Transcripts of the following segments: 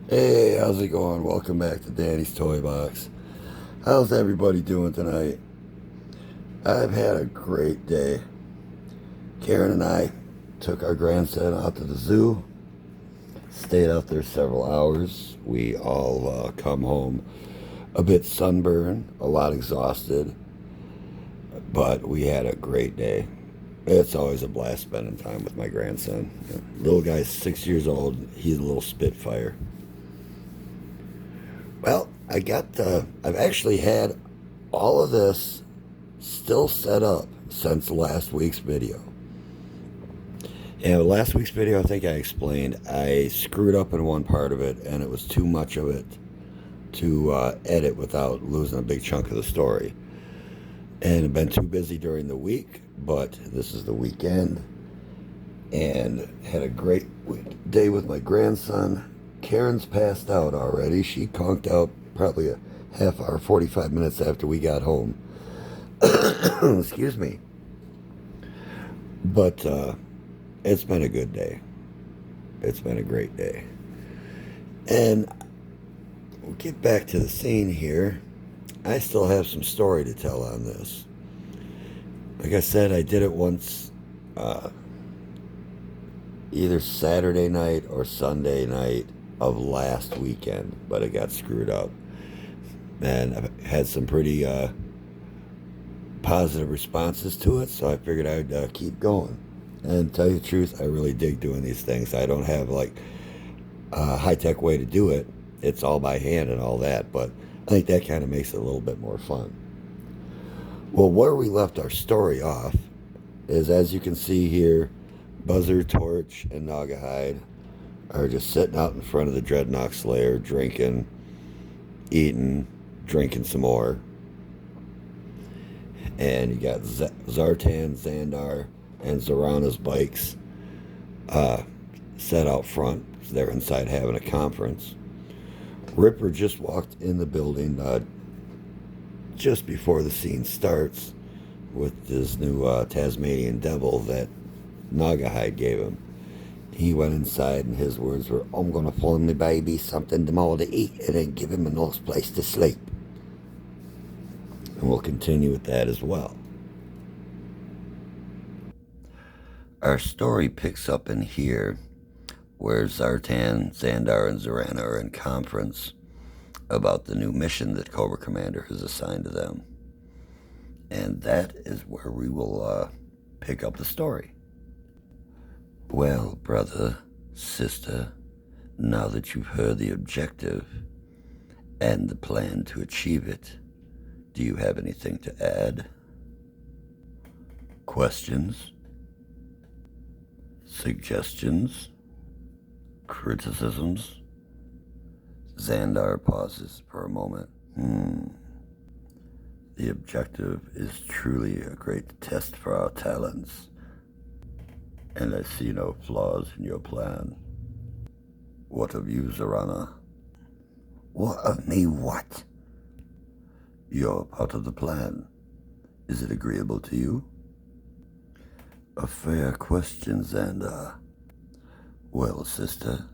Hey, how's it going? Welcome back to Danny's Toy Box. How's everybody doing tonight? I've had a great day. Karen and I took our grandson out to the zoo, stayed out there several hours. We all come home a bit sunburned, a lot exhausted, but we had a great day. It's always a blast spending time with my grandson. Little guy's 6 years old. He's a little spitfire. Well, I've actually had all of this still set up since last week's video. And last week's video, I think I explained, I screwed up in one part of it, and it was too much of it to edit without losing a big chunk of the story. And I've been too busy during the week, but this is the weekend, and had a great day with my grandson. Karen's passed out already. She conked out probably a half hour, 45 minutes after we got home. Excuse me. But it's been a good day. It's been a great day. And we'll get back to the scene here. I still have some story to tell on this. Like I said, I did it once, either Saturday night or Sunday night of last weekend, but it got screwed up. And I've had some pretty positive responses to it, so I figured I'd keep going. And tell you the truth, I really dig doing these things. I don't have like a high-tech way to do it. It's all by hand and all that, but I think that kind of makes it a little bit more fun. Well, where we left our story off is, as you can see here, Buzzer, Torch, and Nagahide are just sitting out in front of the Dreadnok lair, drinking, eating, drinking some more. And you got Zartan, Xandar, and Zorana's bikes set out front. They're inside having a conference. Ripper just walked in the building just before the scene starts with his new Tasmanian devil that Nagahide gave him. He went inside and his words were, "I'm going to find the baby something tomorrow to eat and then give him a nice place to sleep." And we'll continue with that as well. Our story picks up in here where Zartan, Xandar, and Zorana are in conference about the new mission that Cobra Commander has assigned to them. And that is where we will pick up the story. Well, brother, sister, now that you've heard the objective and the plan to achieve it, do you have anything to add? Questions? Suggestions? Criticisms? Xandar pauses for a moment. The objective is truly a great test for our talents, and I see no flaws in your plan. What of you, Zorana? What of me what? You're part of the plan. Is it agreeable to you? A fair question, Xandar. Well, sister,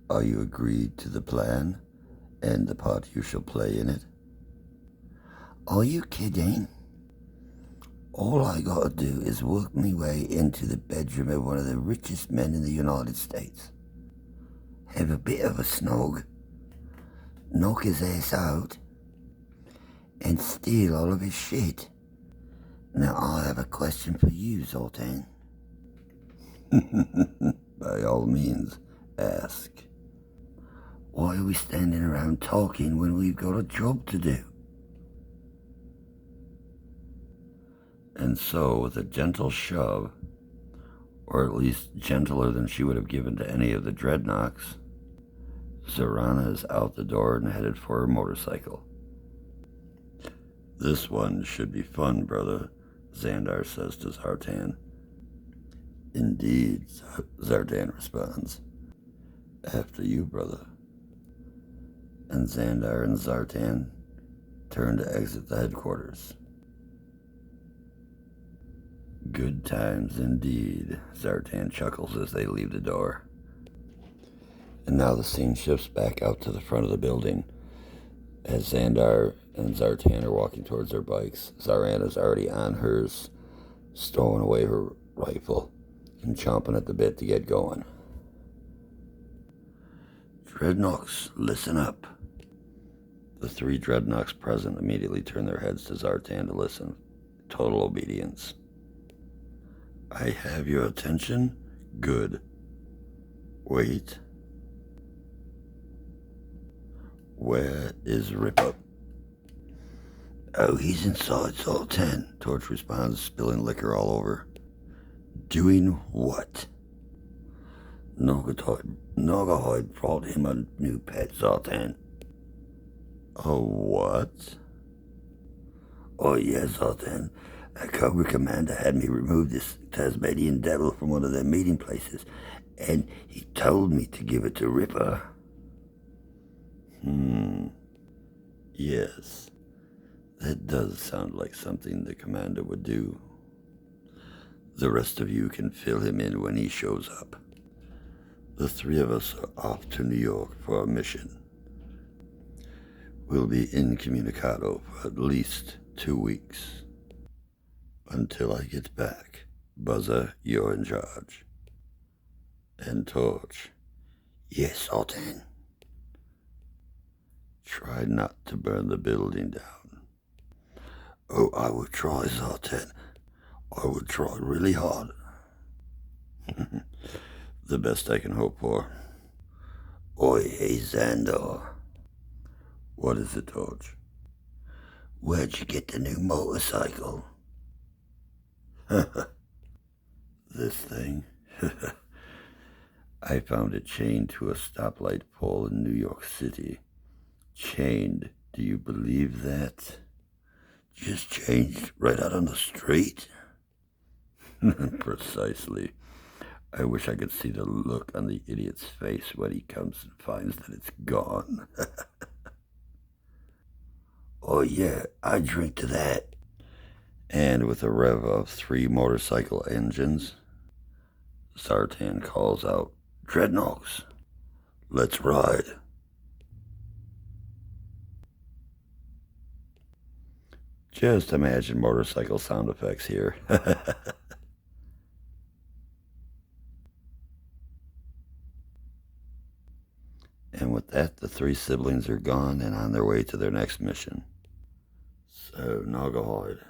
are you agreed to the plan and the part you shall play in it? Are you kidding? All I gotta do is work me way into the bedroom of one of the richest men in the United States, have a bit of a snog, knock his ass out, and steal all of his shit. Now I have a question for you, Zoltan. By all means, ask. Why are we standing around talking when we've got a job to do? And so, with a gentle shove, or at least gentler than she would have given to any of the Dreadnoks, Zorana is out the door and headed for her motorcycle. This one should be fun, brother, Xandar says to Zartan. Indeed, Zartan responds. After you, brother. And Xandar and Zartan turn to exit the headquarters. Good times indeed, Zartan chuckles as they leave the door. And now the scene shifts back out to the front of the building as Xandar and Zartan are walking towards their bikes. Zarana's already on hers, stowing away her rifle and chomping at the bit to get going. Dreadnoks, listen up. The three Dreadnoks present immediately turn their heads to Zartan to listen. Total obedience. I have your attention? Good. Wait. Where is Ripper? Oh, he's inside Zartan, Torch responds, spilling liquor all over. Doing what? Nogahide brought him a new pet, Zartan. A what? Oh, yes, Zartan. A Cobra commander had me remove this Tasmanian devil from one of their meeting places, and he told me to give it to Ripper. Yes, that does sound like something the commander would do. The rest of you can fill him in when he shows up. The three of us are off to New York for our mission. We'll be incommunicado for at least 2 weeks. Until I get back, Buzzer, you're in charge. And Torch. Yes, Zartan. Try not to burn the building down. Oh, I will try, Zartan. I will try really hard. The best I can hope for. Oi, hey, Xandar. What is it, Torch? Where'd you get the new motorcycle? This thing? I found it chained to a stoplight pole in New York City. Chained, do you believe that? Just chained right out on the street? Precisely. I wish I could see the look on the idiot's face when he comes and finds that it's gone. Oh yeah, I drink to that. And with a rev of 3 motorcycle engines, Zartan calls out, Dreadnoks, let's ride. Just imagine motorcycle sound effects here. And with that, the 3 siblings are gone and on their way to their next mission. So, Nogahide,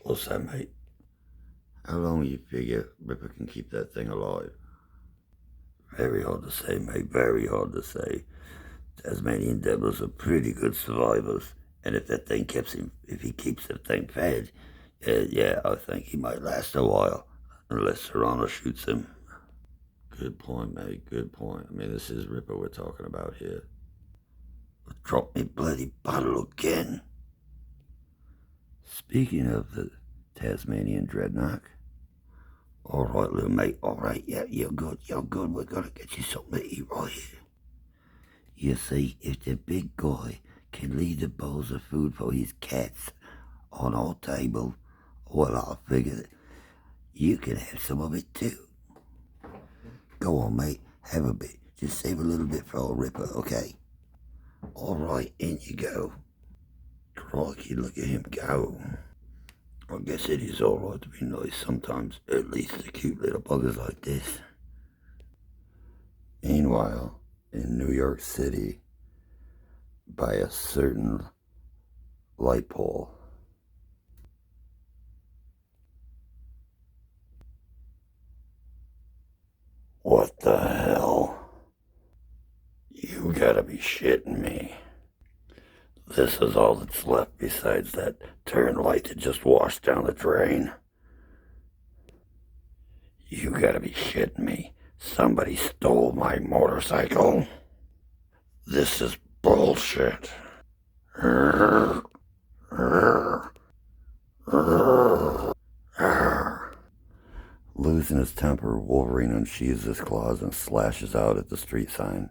what's that, mate? How long you figure Ripper can keep that thing alive? Very hard to say, mate, very hard to say. Tasmanian devils are pretty good survivors, and if he keeps the thing fed, yeah, I think he might last a while, unless Serrano shoots him. Good point, mate, good point. I mean, this is Ripper we're talking about here. Drop me bloody bottle again. Speaking of the Tasmanian Dreadnok. All right, little mate, all right, yeah, you're good. We're gonna get you something to eat right here. You see, if the big guy can leave the bowls of food for his cats on our table, well, I figure that you can have some of it too. Go on, mate, have a bit. Just save a little bit for old Ripper, okay? All right, in you go. Crikey, look at him go. I guess it is all right to be nice sometimes, at least to cute little buggers like this. Meanwhile, in New York City, by a certain light pole. What the hell? You gotta be shitting me. This is all that's left besides that turn light that just washed down the drain. You gotta be shitting me. Somebody stole my motorcycle. This is bullshit. Losing his temper, Wolverine unsheathes his claws and slashes out at the street sign.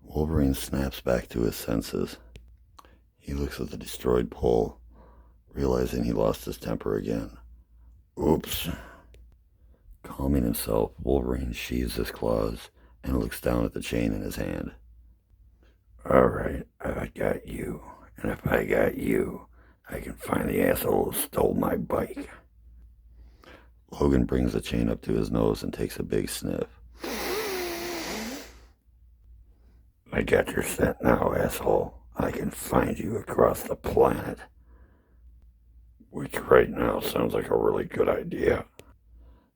Wolverine snaps back to his senses. He looks at the destroyed pole, realizing he lost his temper again. Oops. Calming himself, Wolverine sheathes his claws and looks down at the chain in his hand. All right, I got you. And if I got you, I can find the asshole who stole my bike. Logan brings the chain up to his nose and takes a big sniff. I got your scent now, asshole. I can find you across the planet. Which right now sounds like a really good idea.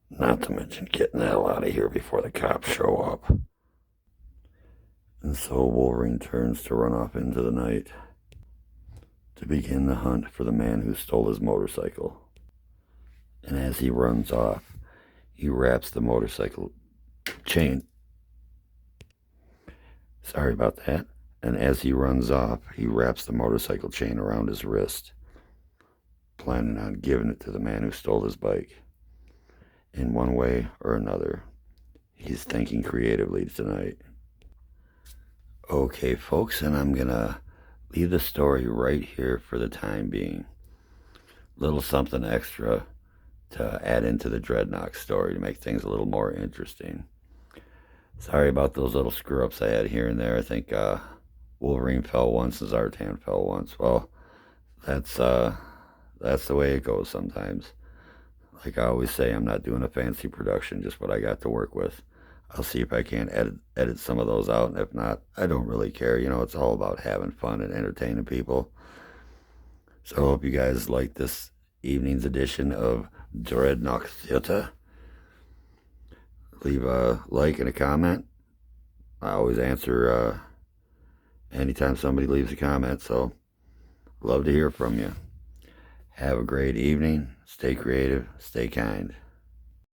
Not to mention getting the hell out of here before the cops show up. And so Wolverine turns to run off into the night to begin the hunt for the man who stole his motorcycle. And as he runs off, he wraps the motorcycle chain. Sorry about that. And as he runs off, he wraps the motorcycle chain around his wrist, planning on giving it to the man who stole his bike. In one way or another, he's thinking creatively tonight. Okay, folks, and I'm gonna leave the story right here for the time being. Little something extra to add into the Dreadnok story to make things a little more interesting. Sorry about those little screw-ups I had here and there. I think Wolverine fell once and Zartan fell once. Well, that's the way it goes sometimes. Like I always say, I'm not doing a fancy production, just what I got to work with. I'll see if I can edit some of those out, and if not, I don't really care. You know, it's all about having fun and entertaining people. So I hope you guys like this evening's edition of Dreadnok Theater. Leave a like and a comment. I always answer anytime somebody leaves a comment, so love to hear from you. Have a great evening. Stay creative. Stay kind.